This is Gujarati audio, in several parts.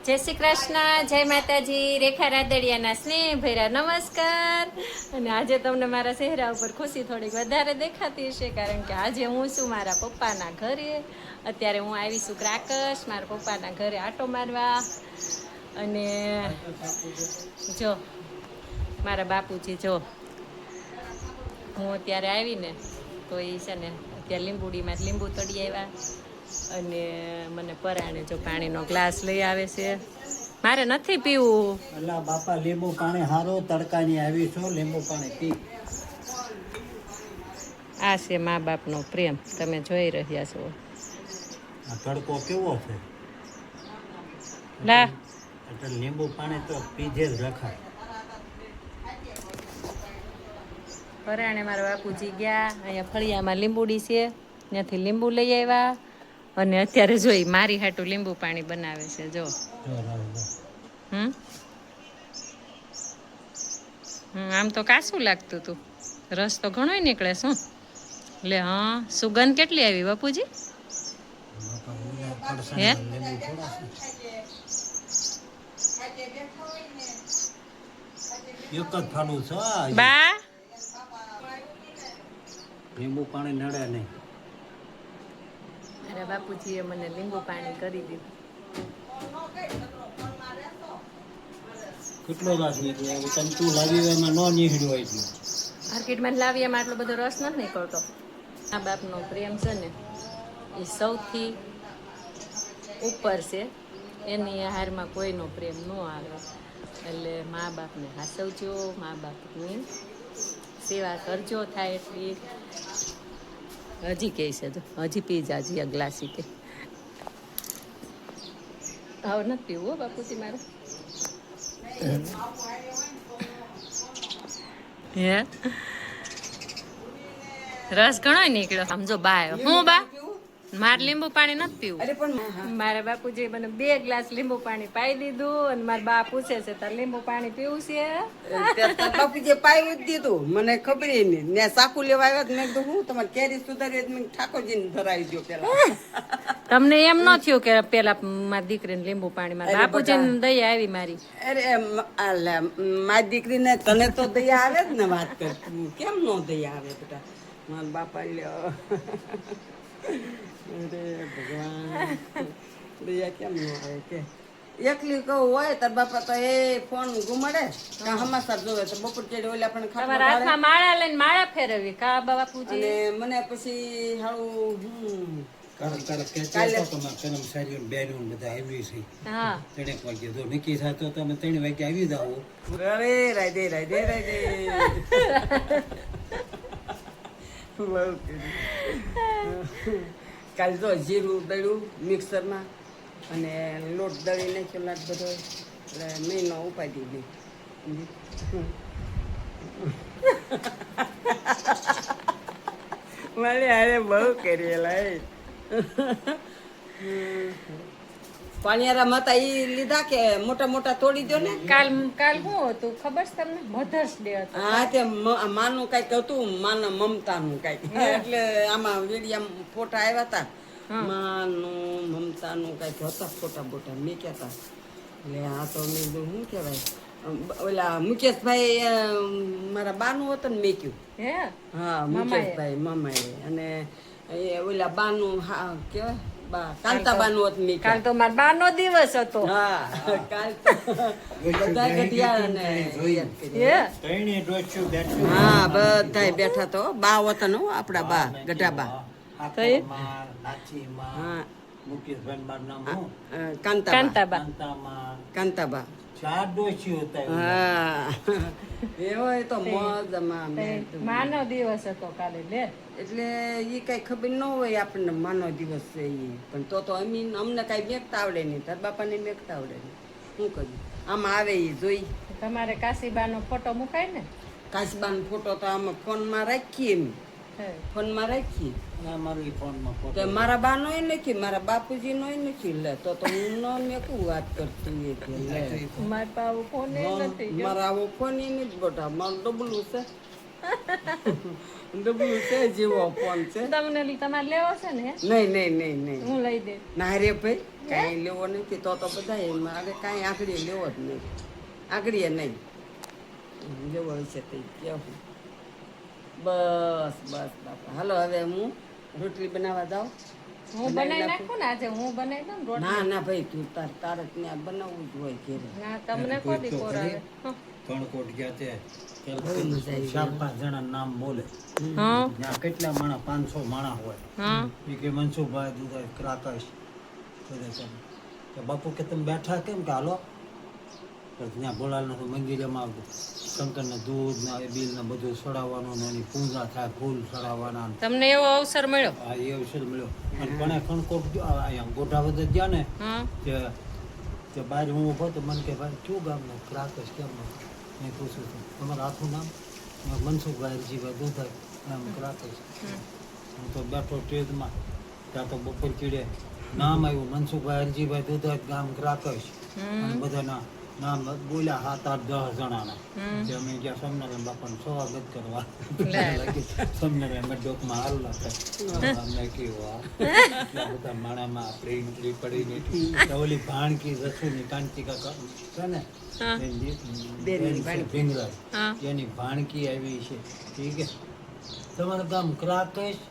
જય શ્રી કૃષ્ણ, જય માતાજી, રેખા રાદડિયાના સ્નેહ ભર્યા નમસ્કાર. અને આજે તમને મારા ચહેરા ઉપર ખુશી થોડીક વધારે દેખાતી હશે, કારણ કે આજે હું છું મારા પપ્પાના ઘરે. અત્યારે હું આવી છું ક્રાકસ મારા પપ્પાના ઘરે આટો મારવા. અને જો મારા બાપુજી, જો હું અત્યારે આવીને તો એ છે ને અત્યારે લીંબુડીમાં લીંબુ તળી આવ્યા. અને મને પરાણે જો પાણીનો ગ્લાસ લઈ આવે છે. મારે નથી પીવું. અલા બાપા, લીંબુ પાણી હારો તડકાની આવી છો, લીંબુ પાણી પી. આ છે મા બાપનો પ્રેમ, તમે જોઈ રહ્યા છો. આ તડકો કેવો છે? લા એટલે લીંબુ પાણી તો પીજે જ રખાય. પરાણે મારા બાપુજી ગયા, અહીંયા ફળિયામાં લીંબુડી છે, ત્યાંથી લીંબુ લઈ આવ્યા. અને અત્યારે જોઈ મારી હાટું લીંબુ પાણી બનાવે છે. જો આમ તો કાસું લાગતું તું, રસ તો ઘણોય નીકળે. શું લે? હા, સુગંધ કેટલી આવી બાપુજી? હે એક જ ફાડું છો બા, લીંબુ પાણી નડે નહીં. અરે બાપુજીએ મને લીંબુ પાણી કરી દીધું. કેટલો રસ નીકળ્યો? તમે તું લાવી એમાં ન નીકળ્યો હોય છે. માર્કેટમાં લાવી એમાં આટલો બધો રસ નથી નીકળતો. મા બાપનો પ્રેમ છે ને એ સૌથી ઉપર છે, એની હારમાં કોઈનો પ્રેમ ન આવે. એટલે મા બાપને હાસવજો, મા બાપની સેવા કરજો થાય એટલી. હજી કહે છે તો હજી પી જાજી આ ગ્લાસી કે હવે નથી પીવું હો બાપુજી મારે. હે રસ ઘણો નીકળ્યો. સમજો બા હું બા મારે લીંબુ પાણી નથી પીવું. મારા બાપુજી મને 2 ગ્લાસ લીંબુ પાણી પાઈ દીધું. અને મારા બા પૂછે છે તાર લીંબુ પાણી પીવું છે? બાપુજી પાયું જ દીધું, મને ખબર નહીં. ને સાકુ લેવા આવ્યા મેં કીધું હું તમારે કેરી સુધારી મેં ઠાકોરજીને ધરાવી દો પેલા. તમને એમ ન થયું કે પેલા મારી દીકરીને લીંબુ પાણી મારા બાપુજીને દયા આવી મારી? અરે મારી દીકરીને તને તો દયા આવે જ ને. વાત કર, કેમ નો દયા આવે બેટા? મારા બાપા લ્યો. અરે ભગવાન, દયા કેમ ન આવે કે? એકલી કહું હોય તાર બાપા તો એ ફોન ઘુમાડે કાં સમાચાર જોવે તો બપોર ચડે ઓલા પણ તમારા હાથમાં માળા લઈને માળા ફેરવી કા બાપુજી? અને મને પછી હાળું ત્રણેક વાગે જો નક્કી થતો તમે 3 વાગે આવી જાઓ. અરે રાધે રાધે રાધે. કાલ તો જીરું દળ્યું મિક્સરમાં અને લોટ દળી નાખ્યો લાટ બધો, એટલે મહિનો ઉપાડી દીધી. મારે અરે બહુ કરેલા. પાણીયારા માતા ઈ લીધા કે મોટા મોટા તોડી દો ને. કાલ શું હતું ખબર છે તમને? મધર્સ ડે હતો. હા, તે માનું કઈક હતું, માના મમતાનું કઈક. એટલે આમાં વિડીયા ફોટા આવ્યા હતા, માનું મમતાનું કઈક હતા ફોટા બોટા મેક્યા હતા. એટલે આ તો મેં શું કહેવાય, ઓલા મુકેશભાઈ મારા બાનું હતું ને મેક્યું. હે હા, મુકેશભાઈ મામાએ. અને ઓલા બાનું કેવાય કાંતાબાનું હતું મેં. કાલ તો મારા બા નો દિવસ હતો. હા, કાલ તો બધા ગઢિયા ને હા બધા બેઠા તો બા વતન આપડા બા ગઢા બા. કાંતાબા. હા, એવો તો મોજમાં. માનો દિવસ હતો કાલે લે. એટલે એ કઈ ખબર ન હોય આપણને માનો દિવસ છે એ, પણ તો અમને કઈ મેકતા આવડે નહીં, તાર બાપાને મેકતા આવડે નહીં. શું કર્યું આમાં આવે એ જોઈ. તમારે કાશીબાનો ફોટો મુકાય ને? કાશીબાનો ફોટો તો આમાં ફોનમાં રાખીએ, એમ ફોનમાં રાખીએ. મારા બા નો નથી, મારા બાપુજી નો નથી. લે તો હું ન મેકું વાત કરતી. મારા આવો ફોન નથી, મારા આવો ફોન એ નથી બેટા, મારું ડબલું છે. ડબલું છે જેવો ફોન છે. તમને તમારે લેવો છે ને હે? નહીં. હું લઈ દે. ના રે ભાઈ કાંઈ લેવો નથી તો બધા એમાં આગળ કાંઈ આંકડીએ લેવો જ નહીં. આંકડીએ નહીં લેવો હશે તે કેવું. બસ બાપા હાલો હવે હું રોટલી બનાવવા જાઉં. હું બનાવી નાખું ને આજે હું બનાવી દઉં ને રોટલી. ના ભાઈ તું તારે જ ત્યાં બનાવવું જ હોય ઘેરે. ના તમને કોડી કોરાવે. કણકોટ ગયા તે બહુ મજા આવી. 4-5 જણા નામ બોલે હા ત્યાં કેટલા માણા 500 માણા હોય હા એ કે મનસુખભાઈ દુધાઈ ક્રાકશ બધા કેમ કે બાપુ કે તમે બેઠા કેમ કે હાલો પણ ત્યાં બોલાલના તો મંદિરમાં શંકરને દૂધ ને બિલ ને બધું ચડાવવાનું ને એની પૂજા થાય ફૂલ ચડાવવાના તમને એવો અવસર મળ્યો. આ એ અવસર મળ્યો અને પણ કણકોટ અહીંયા ગોઢા બધા ગયા ને હા તે બહાર હું ઊભો તો મને કે ભાઈ કયું ગામનું ક્રાકશ કેમ મેં પૂછ્યું હતું તમારું આખું નામ મનસુખભાઈ હરજીભાઈ દુધાઈ નામ ક્રાકશ હું તો બેઠો ટ્રેનમાં ત્યાં તો બપોર ચીડે નામ આવ્યું મનસુખભાઈ હરજીભાઈ દુધાઈ ગામ ક્રાકશ અને બધાના નામ બોલ્યા 7-8-10 જણાના તે અમે ગયા સ્વામિનારાયણ બાપાનું સ્વાગત કરવા સ્વામિનારાયણ મેં ડોકમાં હાલ નાખે અમને કેવું બધા માણામાં આપણે એન્ટ્રી પડીને ઓલી ભાણકી રસુની કાંતિ કાકા છે ને ભીંગરાજ એની ભાણકી આવી છે ઠીક છે તમારું ગામ ક્રાકશ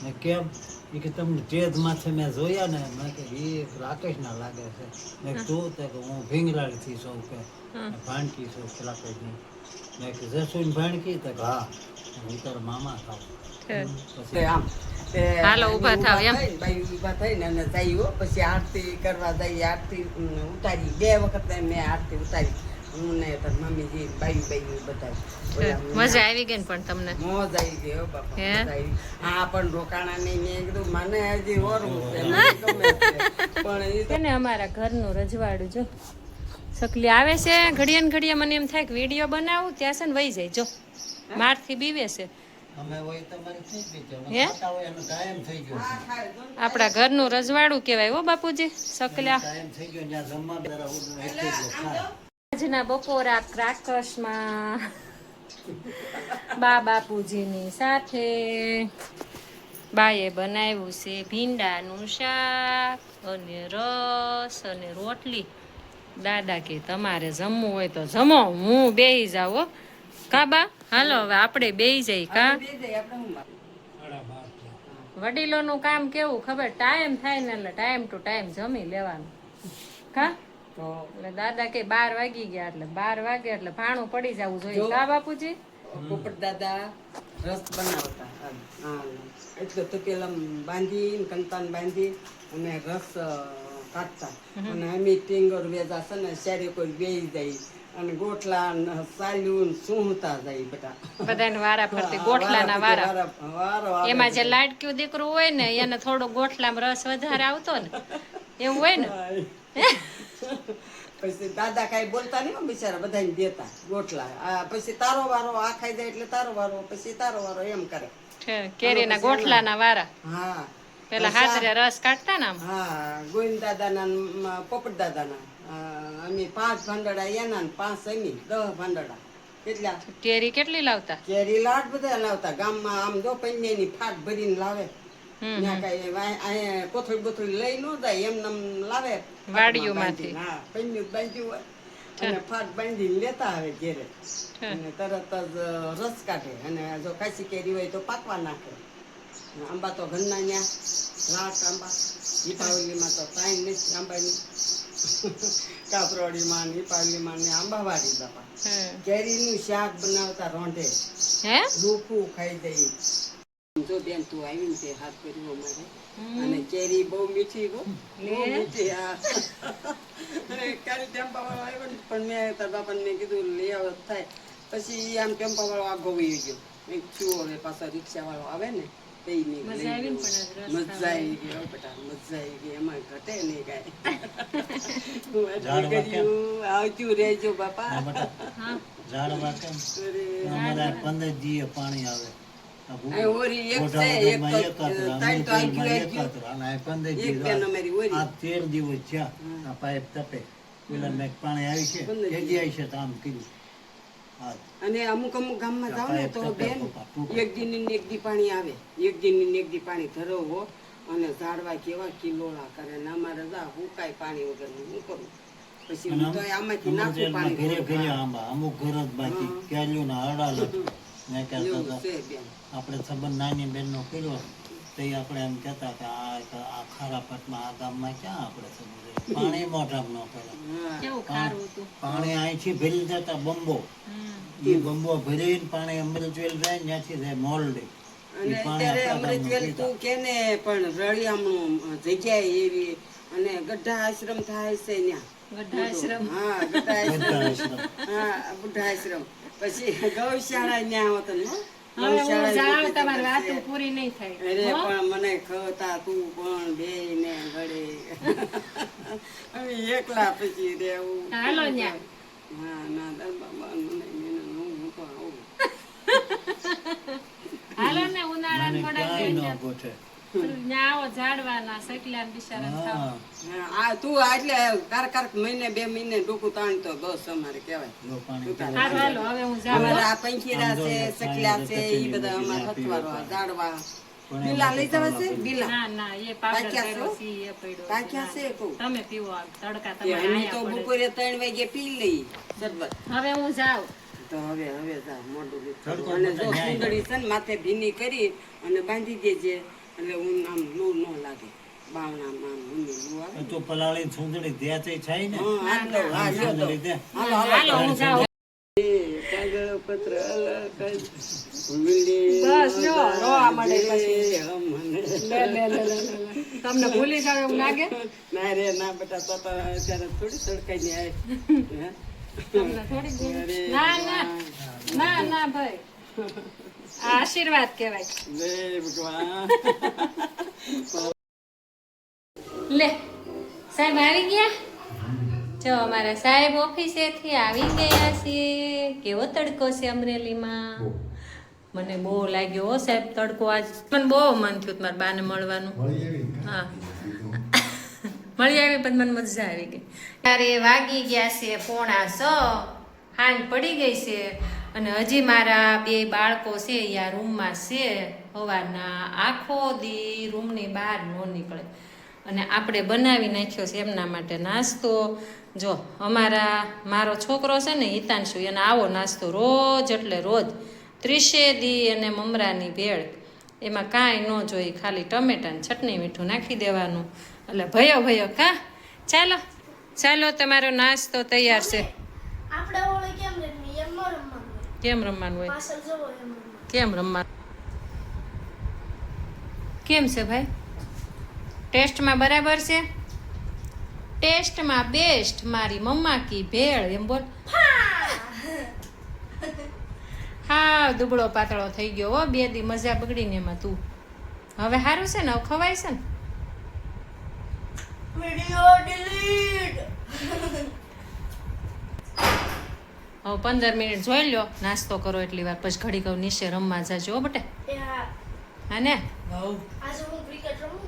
ને કેમ એ કે તમને ટેજ માથે મેં જોયા ને મેં કે એ રાકેશ ના લાગે છે મેં તું તો કે હું ભીંગરાળ થી સૌ કે ભાણકી છું રાકેશની મેં કે જસુન ભાણકી તો કે હા હું તારા મામા થાવ તે આમ તે હાલો, ઊભા થાવ એમ. બાઈ ઊભા થઈને અને જઈએ પછી આરતી કરવા જઈએ. આરતી ઉતારી 2 વખત મેં આરતી ઉતારી હું ને તાર મમ્મીજી બાઈ બધા મજા આવી ગઈ ને પણ તમને. મોજ આવી ગઈ હો બાપા હે? મજા આવી. હા પણ રોકાણા નહીં મેં કીધું મને હજી ઓરવું છે મને ગમે છે પણ એ છે ને અમારા ઘરનું રજવાડું જો સકલી આવે છે ઘડિયા ને ઘડિયા મને એમ થાય કે વિડીયો બનાવું ત્યાં છે ને વહી જાય જો મારથી બીવે છે. અમે હોય તમારી થઈ ગઈ છે હે? ખાતા હોય એનો ટાઈમ થઈ ગયો છે આપણા ઘરનું રજવાડું કહેવાય હો બાપુજી સકલ્યા. ટાઈમ થઈ ગયો ત્યાં જમવા જરા ઉઠી ગયો ખાય આજના બપોરા ક્રાકર્સમાં બા બાપુજીની સાથે બાએ બનાવ્યું છે ભીંડાનું શાક અને રસ અને રોટલી. દાદા કે તમારે જમવું હોય તો જમો હું બેહી જાઉં હો. કા બા હાલો હવે આપણે બેહી જઈ કા. વડીલોનું કામ કેવું ખબર ટાઈમ થાય ને એટલે ટાઈમ ટુ ટાઈમ જમી લેવાનું કા. તો એટલે દાદા કે 12 વાગી ગયા એટલે 12 વાગે એટલે ભાણું પડી જવું જોઈએ કા બાપુજી. પોપટ દાદા રસ બનાવતા. હા એટલે તો પેલા બાંધી કંતાન બાંધી અને રસ કાઢતા અને અમે ટીંગર વેજા છે ને શેરી કોઈ બેસી જાય અને ગોટલા સાલ્યું સૂંઘતા જાય બધા બધાને વારા ફરતી ગોઠલાના વારા. એમાં જે લાડક્યું દીકરું હોય ને એને થોડો ગોઠલામાં રસ વધારે આવતો ને એવું હોય ને. પછી દાદા કાંઈ બોલતા નહીં બિચારા બધાને દેતા ગોટલા. પછી તારો વારો આ ખાઈ જાય એટલે તારો વારો પછી તારો વારો એમ કરે. કેરીના ગોઠલાના વારા હા પેલા હાજરે રસ કાઢતા ને આમ. હા ગોવિંદ દાદાના પોપટ દાદાના અમે 5 ભાંડડા એના ને 5 અમી 10 ભાંડડા કેટલા કેરી કેટલી લાવતા. કેરી લાડ બધા લાવતા ગામમાં આમ જો પૈયાની ફાટ ભરીને લાવે. ત્યાં કઈ અહીંયા કોથળી બોથળી લઈ ન જાય એમને લાવે વાડીઓમાંથી. હા પૈયું બાંધ્યું હોય અને ફાટ બાંધીને લેતા આવે ઘેરે અને તરત જ રસ કાઢે અને જો કાચી કેરી હોય તો પાકવા નાખે. આંબા તો ઘરના ત્યાં લાટ આંબા દીપાવલીમાં તો કાંઈ નથી આંબાની કાપરોડીમાં દીપાવલીમાં ને આંબાવાડી બાપા કેરીનું શાક બનાવતા રોંઢે હે રૂખું ખાઈ જઈ. જો બેન તું આવી ને તે હાથ કર્યો મારે અને કેરી બહુ મીઠી બહુ મીઠી. હા અને કાલે ટેમ્પા વાળો આવ્યો ને પણ મેં તાર બાપાને મેં કીધું લઈ આવો થાય પછી આમ ટેમ્પા વાળો આગો વહી ગયો. મેં છું હવે પાછા રિક્ષા વાળો આવે ને મજા આવી ગઈ હો બેટા મજા આવી ગઈ. એમાં ઘટે નહીં કાંઈ. આવતું રહેજો બાપા. ઝાડવા કેમ અમારા 15 દીએ પાણી આવે ઓરી એક છે એક તો ત્રણ તો આવી ગયું એક બેન અમારી ઓરી 13 દિવસ થયા આ પાઇપ તપે પેલા મેં પાણી આવી છે કેજી આવી છે તો આમ કીધું હા. અને અમુક ગામમાં જાવ ને તો ટપે બેન ટપે. એક દી ને એક દી પાણી આવે, એક દી ને એક દી પાણી ધરવો અને ઝાડવા કેવા કિલોળા કરે ને અમારે જા હુકાય પાણી વગર હું કરું પછી હું તો આમાંથી નાખું અમૃતવેલમાં પાણી ઘરે ઘરે આંબા અમુક ઘર જ બાકી ક્યાલ્યું ને અડાલત મેં કહેતા એવું હતા છે બેન. આપણે સંબંધ નાની બેનનો કર્યો તો ઈ આપણે એમ કહેતા કે આ ખારા પટમાં આ ગામમાં ક્યાં આપણે સંબંધ પાણી મોઢામ ન કરે હા. કેવું ખારું હતું. પાણી અહીંથી ભરી જતા બંબો એ બંબો ભરીને પાણી અમૃતવેલ જાય ને ત્યાંથી જાય મોલડી અને ઈ પાણી અત્યારે આપણા ગામનું અમૃતવેલ પીતા. તું કે ને પણ રળિયામણું જગ્યાએ એવી અને ગઢા આશ્રમ થાય છે ત્યાં ગઢા આશ્રમ. હા ગઢા આશ્રમ બધા આશ્રમ. હા બુઢા આશ્રમ પછી ગૌશાળા ત્યાં હોત ને હવે હું જાઉં મોટી તમારી જગ્યા વાતો છે. પૂરી નહીં થાય અરે હો? પણ મને ખવતા તું પણ બે ને ગળે હવે એકલા પછી રહેવું હાલો ન્યા. હા ના દરબાર મને હું તો આવું હાલો ને ઉનાળા મને ક્યાંય ન ગોઠે ન્યા આવો ઝાડવાના સકલા બિચારા હા ખાવા. હા, આ તું એટલે કારક મહિને 2 મહિને ડોકું તાણતો બસ અમારે કહેવાય જો પાણી હારું હાલો હવે હું જાઉં હો. અમારે આ પંખીરા છે સકલા છે એ બધા અમારે હથવારો આ ઝાડવા બીલા લઈ જવા છે બીલા ના ના એ પાવડર પાક્યા કર્યો છો? છે એ પડ્યો છે. પાક્યા છે કહું તમે પીવો આ તડકા કે તમારે અમે તો આયા પડે. બપોરે 3 વાગે પી લઈ શરબત હવે હું જાઉં. તો હવે જા મોઢું તડકો લીધું. અને જો બધા ન્યાય સુંદરી છે ને માથે ભીની કરી અને બાંધી દેજે એટલે હું આમ લૂ ન લાગે બાવણામાં આમ ઊંડી લૂ આવે તો પલાળી સુંદરી ત્યાં તો થાય ને હા, હાલ લો, હા, લ્યો તો. સુંદરી દે હાલો હાલો હું જાઉં. કાગળ પત્ર અલગ જ ભૂલી બસ જો, રોવા મળે ન પછી. જાય અમને. લે લે લે લે લે. તમને ભૂલી જાવ એવું લાગે? ના રે ના બેટા તો અત્યારે થોડી સડકાઈ ને આવે હે? તમને થોડી ભૂલી. અરે ના ના ના ના ભાઈ આ આશીર્વાદ કહેવાય. જય ભગવાન લે સાહેબ આવી ગયા. જો અમારા સાહેબ ઓફિસેથી આવી ગયા છે. કેવો તડકો છે અમરેલીમાં. મને બહુ લાગ્યો હો સાહેબ તડકો આજ. મને બહુ મન થયું હતું મારા બાને મળવાનું. હા મળી આવી પણ મને મજા આવી ગઈ. ત્યારે વાગી ગયા છે 6:45. હાંજ પડી ગઈ છે અને હજી મારા 2 બાળકો છે એ આ રૂમમાં છે. સવારના આખો દી રૂમની બહાર ન નીકળે અને આપણે બનાવી નાખ્યો છે એમના માટે નાસ્તો. જો મારો છોકરો છે ને હિતાંશુ એને આવો નાસ્તો રોજ એટલે રોજ 30 દી અને મમરાની ભેળ એમાં કાંઈ ન જોઈ ખાલી ટમેટાને ચટણી મીઠું નાખી દેવાનું એટલે ભયો કા ચાલો ચાલો તમારો નાસ્તો તૈયાર છે. આપણે ઓલે કેમ રમવી એમ ન રમવાનું હોય. કેમ રમવાનું હોય? પાછળ જવો એમ રમવાનું. કેમ રમવાનું? કેમ છે ભાઈ? ટેસ્ટમાં બરાબર છે? ટેસ્ટમાં બેસ્ટ મારી મમ્મા કી ભેળ એમ બોલ. હા દુબળો પાતળો થઈ ગયો હો 2 દી મજા બગડીને એમાં તું. હવે સારું છે ને? હવે ખવાય છે ને? Video delete. હવે 15 મિનિટ જોઈ લો નાસ્તો કરો એટલી વાર પછી ઘડી કહું નીચે રમવા જાજો હો બટે. યા હા ને આજે હું ક્રિકેટ રમું.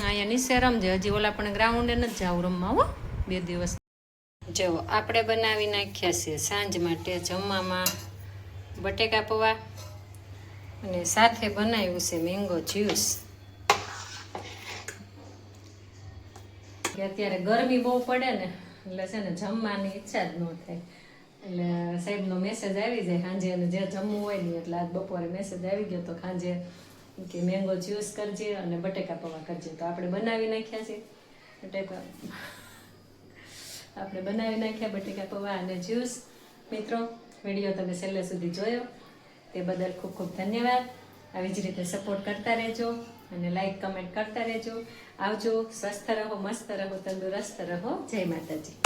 અહીંયા નીચે રમજે. હજી ઓલા પણ ગ્રાઉન્ડે નથી જાવું રમવા હો 2 દિવસ. જો આપણે બનાવી નાખ્યા છે સાંજ માટે જમવામાં બટેકા પૌવા અને સાથે બનાવ્યું છે મેંગો જ્યુસ. કે અત્યારે ગરમી બહુ પડે ને એટલે છે ને જમવાની ઈચ્છા જ ન થાય. એટલે સાહેબનો મેસેજ આવી જાય સાંજે અને જે જમવું હોય ને એટલે આજ બપોરે મેસેજ આવી ગયો તો સાંજે કે મેંગો જ્યુસ કરજે અને બટેકા પૌવા કરજે. તો આપણે બનાવી નાખ્યા છે બટેકા પૌવા અને જ્યુસ. મિત્રો વિડીયો તમે છેલ્લે સુધી જોયો તે બદલ ખૂબ ખૂબ ધન્યવાદ. આવી જ રીતે સપોર્ટ કરતા રહેજો અને લાઈક કમેન્ટ કરતા રહેજો. આવજો. સ્વસ્થ રહો, મસ્ત રહો, તંદુરસ્ત રહો. જય માતાજી.